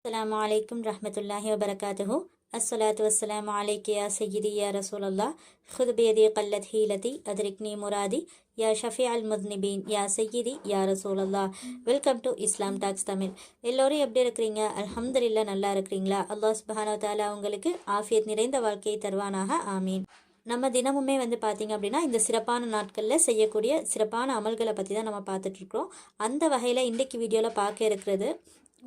அஸ்ஸலாமு அலைக்கும் ரஹ்மத்துல்லாஹி வபரகாத்துஹு. அஸ்ஸலாத்து வஸ்ஸலாமு அலைக்கு யா சய்யிதி யா ரசூலல்லாஹ். ஹுத் பியதி கல்லத் ஹீலதி அதரிக்னி முராதி யா ஷஃபி அல் முத்னிபீன் யா சய்யிதி யா ரசூலல்லாஹ். Welcome to Islam talks Tamil. எல்லோரும் எப்படி இருக்கிறீங்க? அல்ஹம்துலில்லாஹ், நல்லா இருக்கிறீங்களா? அல்லாஹ் சுப்ஹானஹு வ தஆலா உங்களுக்கு ஆஃபியத் நிறைந்த வாழ்க்கையை தருவானாக, ஆமீன். நம்ம தினமுமே பார்த்தீங்க அப்படின்னா இந்த சிறப்பான நாட்களில் செய்யக்கூடிய சிறப்பான அமல்களை பற்றி தான் நம்ம பார்த்துட்ருக்குறோம். அந்த வகையில் இன்றைக்கி வீடியோவில் பார்க்க இருக்கிறது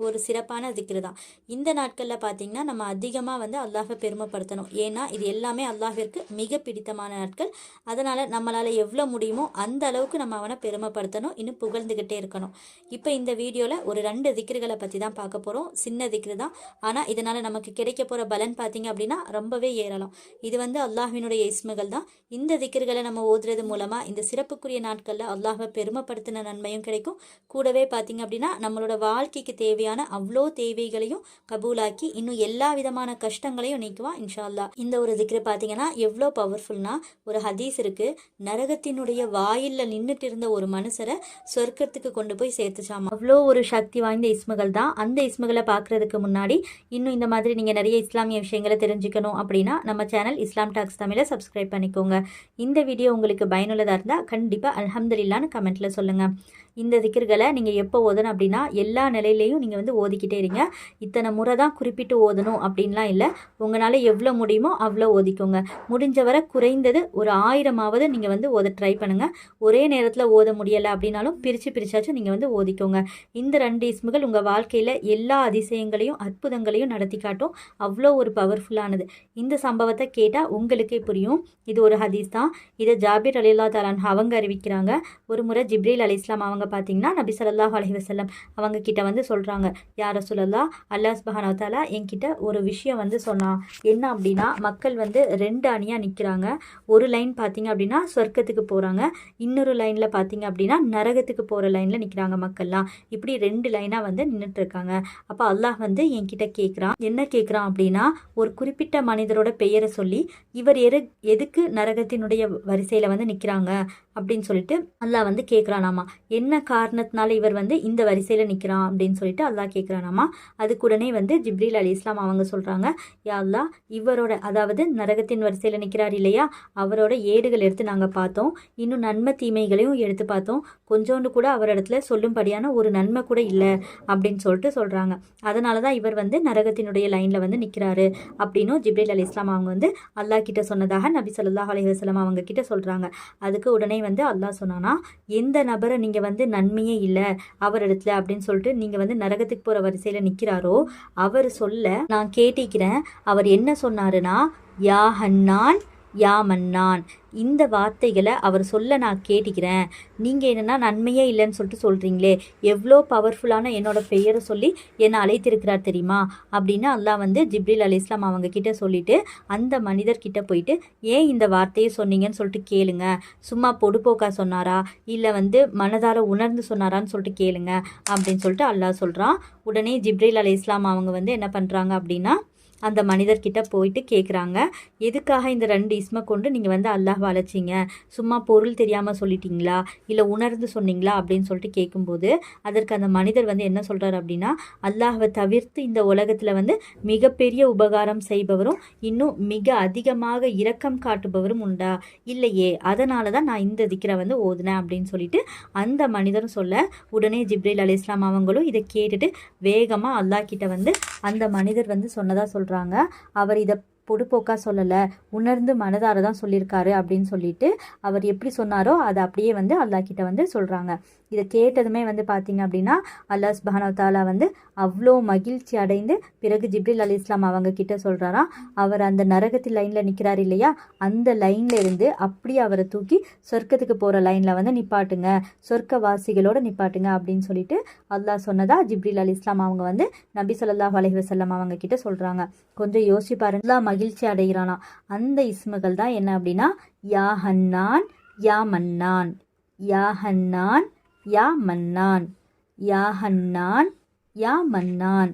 ஒரு சிறப்பான திக்ரு தான். இந்த நாட்களில் பார்த்திங்கன்னா நம்ம அதிகமாக அல்லாஹை பெருமைப்படுத்தணும். ஏன்னா இது எல்லாமே அல்லாஹிற்கு மிக பிடித்தமான நாட்கள். அதனால் நம்மளால் எவ்வளோ முடியுமோ அந்த அளவுக்கு நம்ம அவனை பெருமைப்படுத்தணும், இன்னும் புகழ்ந்துக்கிட்டே இருக்கணும். இப்போ இந்த வீடியோவில் ஒரு 2 திக்ருகளை பற்றி தான் பார்க்க போகிறோம். சின்ன திக்ரு தான், ஆனால் இதனால் நமக்கு கிடைக்க போகிற பலன் பார்த்திங்க அப்படின்னா ரொம்பவே ஏறலாம். இது அல்லாஹ்வினுடைய இஸ்முகள் தான். இந்த திக்ருகளை நம்ம ஓதுறது மூலமாக இந்த சிறப்புக்குரிய நாட்களில் அல்லாஹை பெருமைப்படுத்தின நன்மையும் கிடைக்கும். கூடவே பார்த்திங்க அப்படின்னா நம்மளோட வாழ்க்கைக்கு தேவையான அவ்வளோ தேவைகளையும் கபூலாக்கி இன்னும் எல்லா விதமான கஷ்டங்களையும் நீக்குவான் இன்ஷா அல்லாஹ். இந்த ஒரு திக்ரு பார்த்தீங்கன்னா எவ்வளோ பவர்ஃபுல்னா, ஒரு ஹதீஸ் இருக்கு, நரகத்தினுடைய வாயில்ல நின்றுட்டு இருந்த ஒரு மனுஷரை சொர்க்கத்துக்கு கொண்டு போய் சேர்த்துச்சாமா. அவ்வளோ ஒரு சக்தி வாய்ந்த இஸ்முகள் தான். அந்த இஸ்முகளை பார்க்கறதுக்கு முன்னாடி இன்னும் இந்த மாதிரி நீங்கள் நிறைய இஸ்லாமிய விஷயங்களை தெரிஞ்சுக்கணும் அப்படின்னா நம்ம சேனல் இஸ்லாம் டாக்ஸ் தமிழை சப்ஸ்கிரைப் பண்ணிக்கோங்க. இந்த வீடியோ உங்களுக்கு பயனுள்ளதாக இருந்தால் கண்டிப்பாக அல்ஹம்துலில்லாஹ்னு கமெண்ட்டில் சொல்லுங்கள். இந்த திக்ருகளை நீங்கள் எப்போ ஓதணும் அப்படின்னா எல்லா நிலையிலையும் நீங்கள் ஓதிக்கிட்டே இருங்க. இத்தனை முறை தான் குறிப்பிட்டு ஓதணும் அப்படின்லாம் இல்லை. உங்களால் எவ்வளோ முடியுமோ அவ்வளோ ஓதிக்கோங்க. முடிஞ்ச வரை குறைந்தது ஒரு 1000ஆவது நீங்கள் ஓத ட்ரை பண்ணுங்கள். ஒரே நேரத்தில் ஓத முடியலை அப்படின்னாலும் பிரிச்சாச்சும் நீங்கள் ஓதிக்கோங்க. இந்த 2 இஸ்முகள் உங்கள் வாழ்க்கையில் எல்லா அதிசயங்களையும் அற்புதங்களையும் நடத்தி காட்டும். அவ்வளோ ஒரு பவர்ஃபுல்லானது. இந்த சம்பவத்தை கேட்டால் உங்களுக்கே புரியும். இது ஒரு ஹதீஸ் தான். இதை ஜாபிர் ரலியல்லாஹு தஆலா அன்ஹு அவங்க அறிவிக்கிறாங்க. ஒரு முறை ஜிப்ரீல் அலைஹிஸ்ஸலாம் அவங்க பார்த்தீங்கன்னா நபி ஸல்லல்லாஹு அலைஹி வஸல்லம் அவங்க கிட்ட சொல்கிறாங்க, யா ரசூலல்லாஹ், அல்லாஹ் சுப்ஹானஹு வ தஆலா என்கிட்ட ஒரு விஷயம் சொன்னான். என்ன அப்படின்னா, மக்கள் 2 அணியாக நிற்கிறாங்க. ஒரு லைன் பார்த்தீங்க அப்படின்னா சொர்க்கத்துக்கு போகிறாங்க, இன்னொரு லைனில் பார்த்தீங்க அப்படின்னா நரகத்துக்கு போகிற லைனில் நிற்கிறாங்க மக்கள்லாம். இப்படி 2 லைனாக நின்றுட்டு இருக்காங்க. அப்போ அல்லாஹ் என்கிட்ட கேட்குறான். என்ன கேட்குறான் அப்படின்னா, ஒரு குறிப்பிட்ட மனிதரோட பெயரை சொல்லி இவர் எதுக்கு நரகத்தினுடைய வரிசையில் நிற்கிறாங்க அப்படின்னு சொல்லிட்டு அல்லாஹ் கேட்குறானாமா. என்ன காரணத்தினால இவர் இந்த வரிசையில் நிற்கிறான் அப்படின்னு சொல்லிட்டு அல்லாஹ் கேட்குறானாமா. அதுக்குடனே ஜிப்ரீல் அலைஹிஸ்ஸலாம் அவங்க சொல்கிறாங்க, யா அல்லாஹ், இவரோட அதாவது நரகத்தின் வரிசையில் நிற்கிறார் இல்லையா, அவரோட ஏடுகள் எடுத்து நாங்கள் பார்த்தோம். இன்னும் நன்மை தீமைகளையும் எடுத்து பார்த்தோம். கொஞ்சோண்டு கூட அவர் இடத்துல சொல்லும்படியான ஒரு நன்மை கூட இல்லை அப்படின்னு சொல்லிட்டு சொல்கிறாங்க. அதனால தான் இவர் நரகத்தினுடைய லைனில் நிற்கிறாரு அப்படின்னும் ஜிப்ரீல் அலைஹிஸ்ஸலாம் அவங்க அல்லாஹ் கிட்ட சொன்னதாக நபி ஸல்லல்லாஹு அலைஹி வஸல்லம் அவங்க கிட்ட சொல்கிறாங்க. அதுக்கு உடனே அல்லாஹ் சொன்னானா, எந்த நபரை நீங்கள் நன்மையே இல்லை அவர் இடத்துல அப்படின்னு சொல்லிட்டு நீங்கள் நரகத்துக்கு போகிற வரிசையில் நிற்கிறாரோ அவர் சொல்ல நான் கேட்டிக்கிறேன். அவர் என்ன சொன்னாருன்னா, யா ஹன்னான் யா மன்னான், இந்த வார்த்தைகளை அவர் சொல்ல நான் கேட்டிக்கிறேன். நீங்கள் என்னென்னா நன்மையே இல்லைன்னு சொல்லிட்டு சொல்கிறீங்களே, எவ்வளோ பவர்ஃபுல்லான என்னோட பெயரை சொல்லி என்னை அழைத்திருக்கிறார் தெரியுமா அப்படின்னு அல்லாஹ் ஜிப்ரீல் அலைஹிஸ்ஸலாம் அவங்க கிட்ட சொல்லிட்டு அந்த மனிதர்கிட்ட போயிட்டு, ஏன் இந்த வார்த்தையை சொன்னீங்கன்னு சொல்லிட்டு கேளுங்க. சும்மா பொடுப்போக்கா சொன்னாரா இல்லை மனதார உணர்ந்து சொன்னாரான்னு சொல்லிட்டு கேளுங்க அப்படின்னு சொல்லிட்டு அல்லாஹ் சொல்கிறான். உடனே ஜிப்ரீல் அலைஹிஸ்ஸலாம் அவங்க என்ன பண்ணுறாங்க அப்படின்னா அந்த மனிதர்கிட்ட போயிட்டு கேட்குறாங்க, எதுக்காக இந்த 2 இஸ்மை கொண்டு நீங்கள் அல்லாஹ் அழைச்சிங்க? சும்மா பொருள் தெரியாமல் சொல்லிட்டீங்களா இல்லை உணர்ந்து சொன்னீங்களா அப்படின்னு சொல்லிட்டு கேட்கும்போது அதற்கு அந்த மனிதர் என்ன சொல்கிறார் அப்படின்னா, அல்லாஹ்வை தவிர்த்து இந்த உலகத்தில் மிகப்பெரிய உபகாரம் செய்பவரும் இன்னும் மிக அதிகமாக இரக்கம் காட்டுபவரும் உண்டா? இல்லையே, அதனால தான் நான் இந்த திக்ரை ஓதுனேன் அப்படின்னு சொல்லிட்டு அந்த மனிதரும் சொல்ல, உடனே ஜிப்ரீல் அலைஹிஸ்ஸலாம் அவங்களும் இதை கேட்டுட்டு வேகமாக அல்லாஹ் கிட்ட அந்த மனிதர் சொன்னதாக சொல்கிறாங்க. அவர் இதை பொடுப்போக்கா சொல்லலை, உணர்ந்து மனதார தான் சொல்லியிருக்காரு அப்படின்னு சொல்லிட்டு அவர் எப்படி சொன்னாரோ அதை அப்படியே அல்லாஹ் கிட்ட சொல்கிறாங்க. இதை கேட்டதுமே பார்த்தீங்க அப்படின்னா அல்லாஹ் சுப்ஹானஹு வ தஆலா அவ்வளோ மகிழ்ச்சி அடைந்து பிறகு ஜிப்ரீல் அலைஹிஸ்ஸலாம் அவங்க கிட்ட சொல்கிறாராம், அவர் அந்த நரகத்தில் லைனில் நிற்கிறார் இல்லையா, அந்த லைனில் இருந்து அப்படியே அவரை தூக்கி சொர்க்கத்துக்கு போகிற லைனில் நிப்பாட்டுங்க, சொர்க்கவாசிகளோட நிப்பாட்டுங்க அப்படின்னு சொல்லிட்டு அல்லாஹ் சொன்னதா ஜிப்ரீல் அலைஹிஸ்ஸலாம் அவங்க நபி ஸல்லல்லாஹு அலைஹி வஸல்லம் அவங்க கிட்ட சொல்கிறாங்க. கொஞ்சம் யோசிச்சு பாருங்களா, மகிழ்ச்சி அடைகிறானா. அந்த இஸ்முகள் தான் என்ன அப்படின்னா, யா ஹன்னான் யா மன்னான், யா ஹன்னான் யா மன்னான், யா ஹன்னான் யா மன்னான்.